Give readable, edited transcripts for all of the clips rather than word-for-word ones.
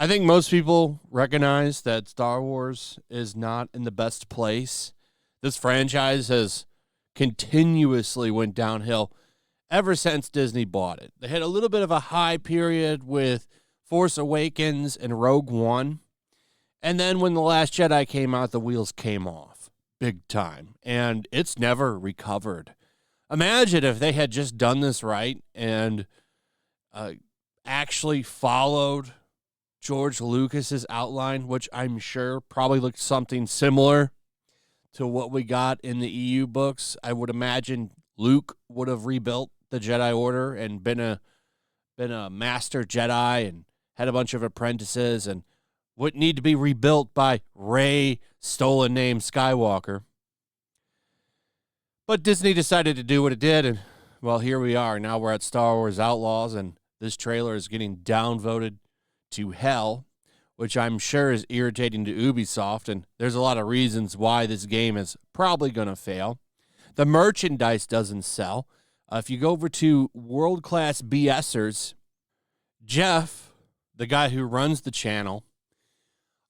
I think most people recognize that Star Wars is not in the best place. This franchise has continuously went downhill ever since Disney bought it. They had a little bit of a high period with Force Awakens and Rogue One. And then when The Last Jedi came out, the wheels came off big time. And it's never recovered. Imagine if they had just done this right and actually followed George Lucas's outline, which I'm sure probably looked something similar to what we got in the EU books. I would imagine Luke would have rebuilt the Jedi Order and been a master Jedi and had a bunch of apprentices and wouldn't need to be rebuilt by Rey, stolen name Skywalker. But Disney decided to do what it did, and well, here we are. Now we're at Star Wars Outlaws, and this trailer is getting downvoted to hell, which I'm sure is irritating to Ubisoft, and there's a lot of reasons why this game is probably going to fail. The merchandise doesn't sell. If you go over to World Class BSers, Jeff, the guy who runs the channel,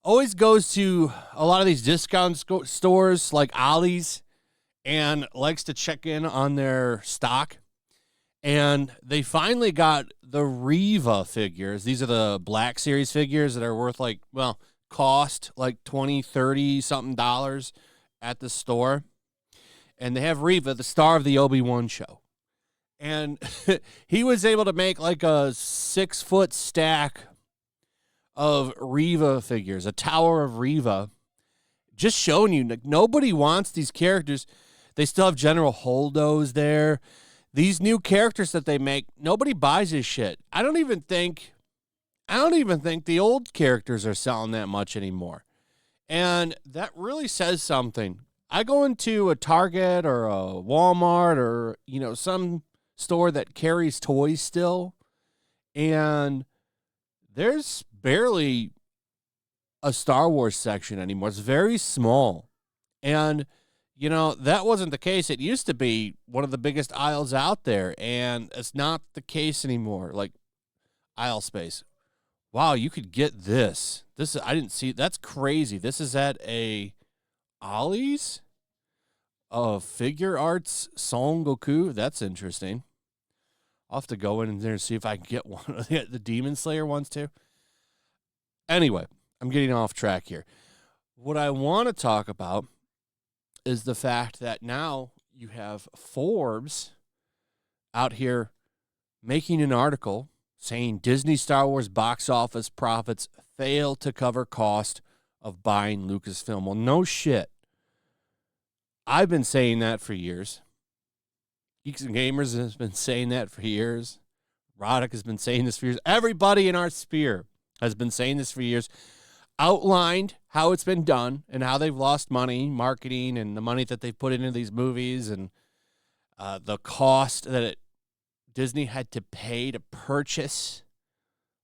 always goes to a lot of these discount stores like Ollie's and likes to check in on their stock. And they finally got the Reva figures. These are the Black Series figures that are worth cost like $20, $30 something dollars at the store. And they have Reva, the star of the Obi-Wan show. And he was able to make like a 6-foot stack of Reva figures, a tower of Reva, just showing you like nobody wants these characters. They still have General Holdo's there. These new characters that they make, nobody buys this shit. I don't even think the old characters are selling that much anymore. And that really says something. I go into a Target or a Walmart or, some store that carries toys still, and there's barely a Star Wars section anymore. It's very small. And that wasn't the case. It used to be one of the biggest aisles out there, and it's not the case anymore. Like, aisle space. Wow, you could get this. I didn't see. That's crazy. This is at a Ollie's? Figure Arts Son Goku? That's interesting. I'll have to go in there and see if I can get one of the Demon Slayer ones, too. Anyway, I'm getting off track here. What I want to talk about is the fact that now you have Forbes out here making an article saying Disney Star Wars box office profits fail to cover cost of buying Lucasfilm. Well, no shit. I've been saying that for years. Geeks and Gamers has been saying that for years. Roddick has been saying this for years. Everybody in our sphere has been saying this for years. Outlined how it's been done and how they've lost money, marketing, and the money that they've put into these movies and the cost that Disney had to pay to purchase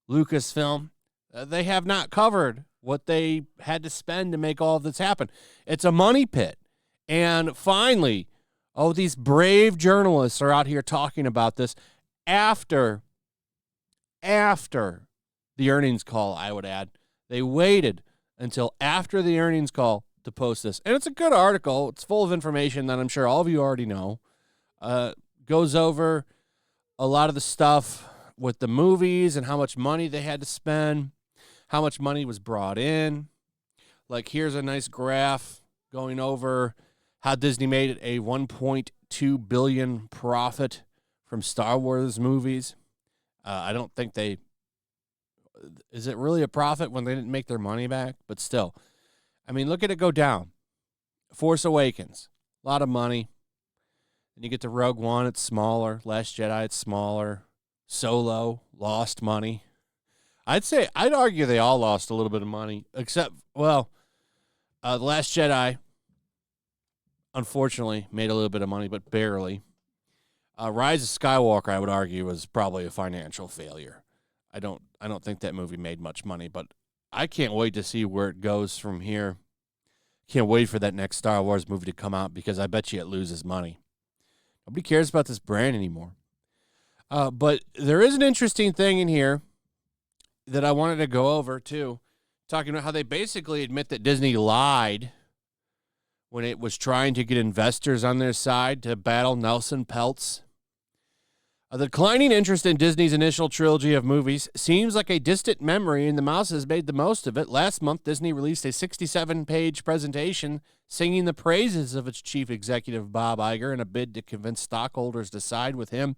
Lucasfilm. They have not covered what they had to spend to make all of this happen. It's a money pit. And finally, these brave journalists are out here talking about this after the earnings call, I would add. They waited until after the earnings call to post this. And it's a good article. It's full of information that I'm sure all of you already know. Goes over a lot of the stuff with the movies and how much money they had to spend, how much money was brought in. Like, here's a nice graph going over how Disney made it a $1.2 billion profit from Star Wars movies. I don't think is it really a profit when they didn't make their money back? But still, I mean, look at it go down. Force Awakens, a lot of money. Then you get to Rogue One, it's smaller. Last Jedi, it's smaller. Solo, lost money. I'd argue they all lost a little bit of money, except, The Last Jedi, unfortunately, made a little bit of money, but barely. Rise of Skywalker, I would argue, was probably a financial failure. I don't think that movie made much money, but I can't wait to see where it goes from here. Can't wait for that next Star Wars movie to come out because I bet you it loses money. Nobody cares about this brand anymore. But there is an interesting thing in here that I wanted to go over, too, talking about how they basically admit that Disney lied when it was trying to get investors on their side to battle Nelson Peltz. The declining interest in Disney's initial trilogy of movies seems like a distant memory, and the mouse has made the most of it. Last month, Disney released a 67-page presentation singing the praises of its chief executive, Bob Iger, in a bid to convince stockholders to side with him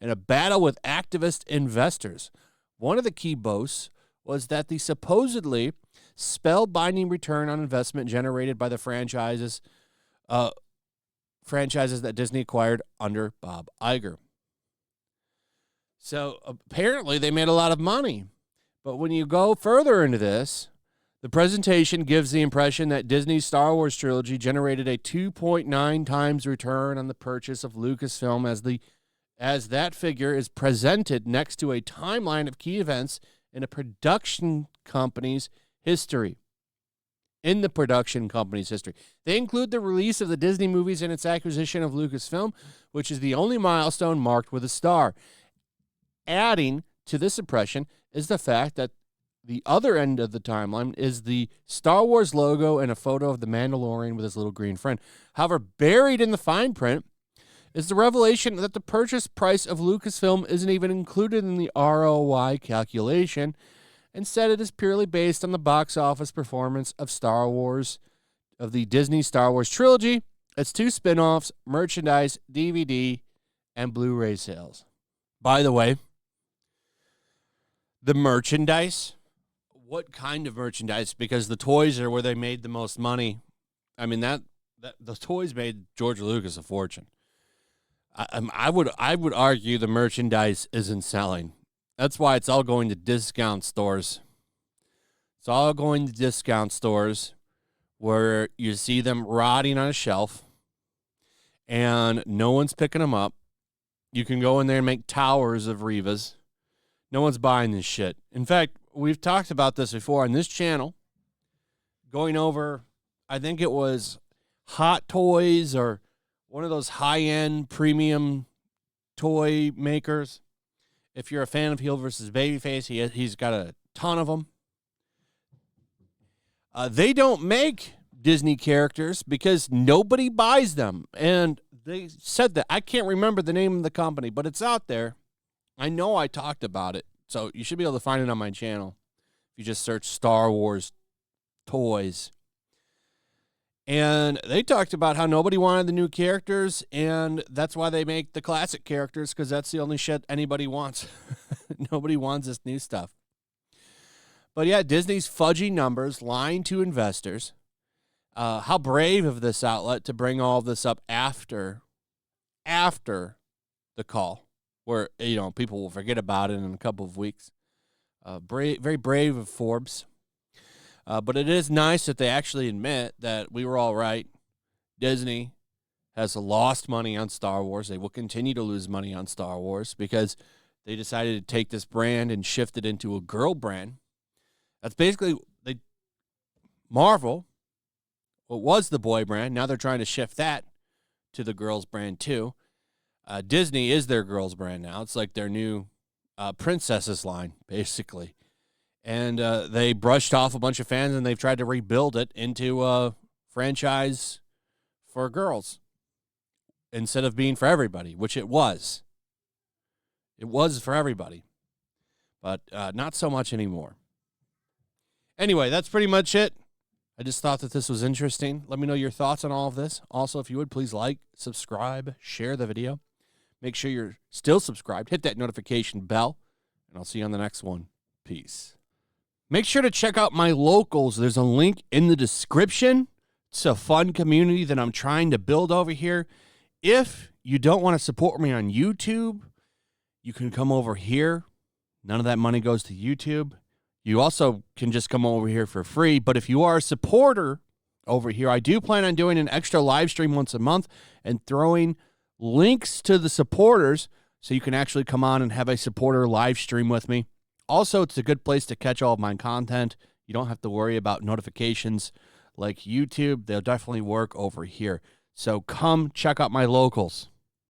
in a battle with activist investors. One of the key boasts was that the supposedly spellbinding return on investment generated by the franchises that Disney acquired under Bob Iger. So apparently they made a lot of money. But when you go further into this, the presentation gives the impression that Disney's Star Wars trilogy generated a 2.9 times return on the purchase of Lucasfilm as that figure is presented next to a timeline of key events in a production company's history. In the production company's history. They include the release of the Disney movies and its acquisition of Lucasfilm, which is the only milestone marked with a star. Adding to this impression is the fact that the other end of the timeline is the Star Wars logo and a photo of the Mandalorian with his little green friend. However, buried in the fine print is the revelation that the purchase price of Lucasfilm isn't even included in the ROI calculation. Instead, it is purely based on the box office performance of Star Wars, of the Disney Star Wars trilogy, its 2 spin-offs, merchandise, DVD, and Blu-ray sales. By the way, the merchandise, what kind of merchandise? Because the toys are where they made the most money. I mean, that the toys made George Lucas a fortune. I would argue the merchandise isn't selling. That's why it's all going to discount stores. It's all going to discount stores where you see them rotting on a shelf and no one's picking them up. You can go in there and make towers of Rivas. No one's buying this shit. In fact, we've talked about this before on this channel, going over, I think it was Hot Toys or one of those high-end premium toy makers. If you're a fan of Heel versus Babyface, he's got a ton of them. They don't make Disney characters because nobody buys them. And they said that. I can't remember the name of the company, but it's out there. I know I talked about it, so you should be able to find it on my channel if you just search Star Wars toys. And they talked about how nobody wanted the new characters, and that's why they make the classic characters, because that's the only shit anybody wants. Nobody wants this new stuff. But yeah, Disney's fudging numbers, lying to investors. How brave of this outlet to bring all of this up after the call, where people will forget about it in a couple of weeks. Very brave of Forbes. But it is nice that they actually admit that we were all right. Disney has lost money on Star Wars. They will continue to lose money on Star Wars because they decided to take this brand and shift it into a girl brand. That's basically Marvel. What was the boy brand? Now they're trying to shift that to the girls brand too. Disney is their girls brand now. It's like their new princesses line, basically. And they brushed off a bunch of fans, and they've tried to rebuild it into a franchise for girls instead of being for everybody, which it was. It was for everybody, but not so much anymore. Anyway, that's pretty much it. I just thought that this was interesting. Let me know your thoughts on all of this. Also, if you would, please like, subscribe, share the video. Make sure you're still subscribed. Hit that notification bell, and I'll see you on the next one. Peace. Make sure to check out my locals. There's a link in the description. It's a fun community that I'm trying to build over here. If you don't want to support me on YouTube, you can come over here. None of that money goes to YouTube. You also can just come over here for free. But if you are a supporter over here, I do plan on doing an extra live stream once a month and throwing links to the supporters so you can actually come on and have a supporter live stream with me. Also, it's a good place to catch all of my content. You don't have to worry about notifications like YouTube. They'll definitely work over here. So come check out my locals.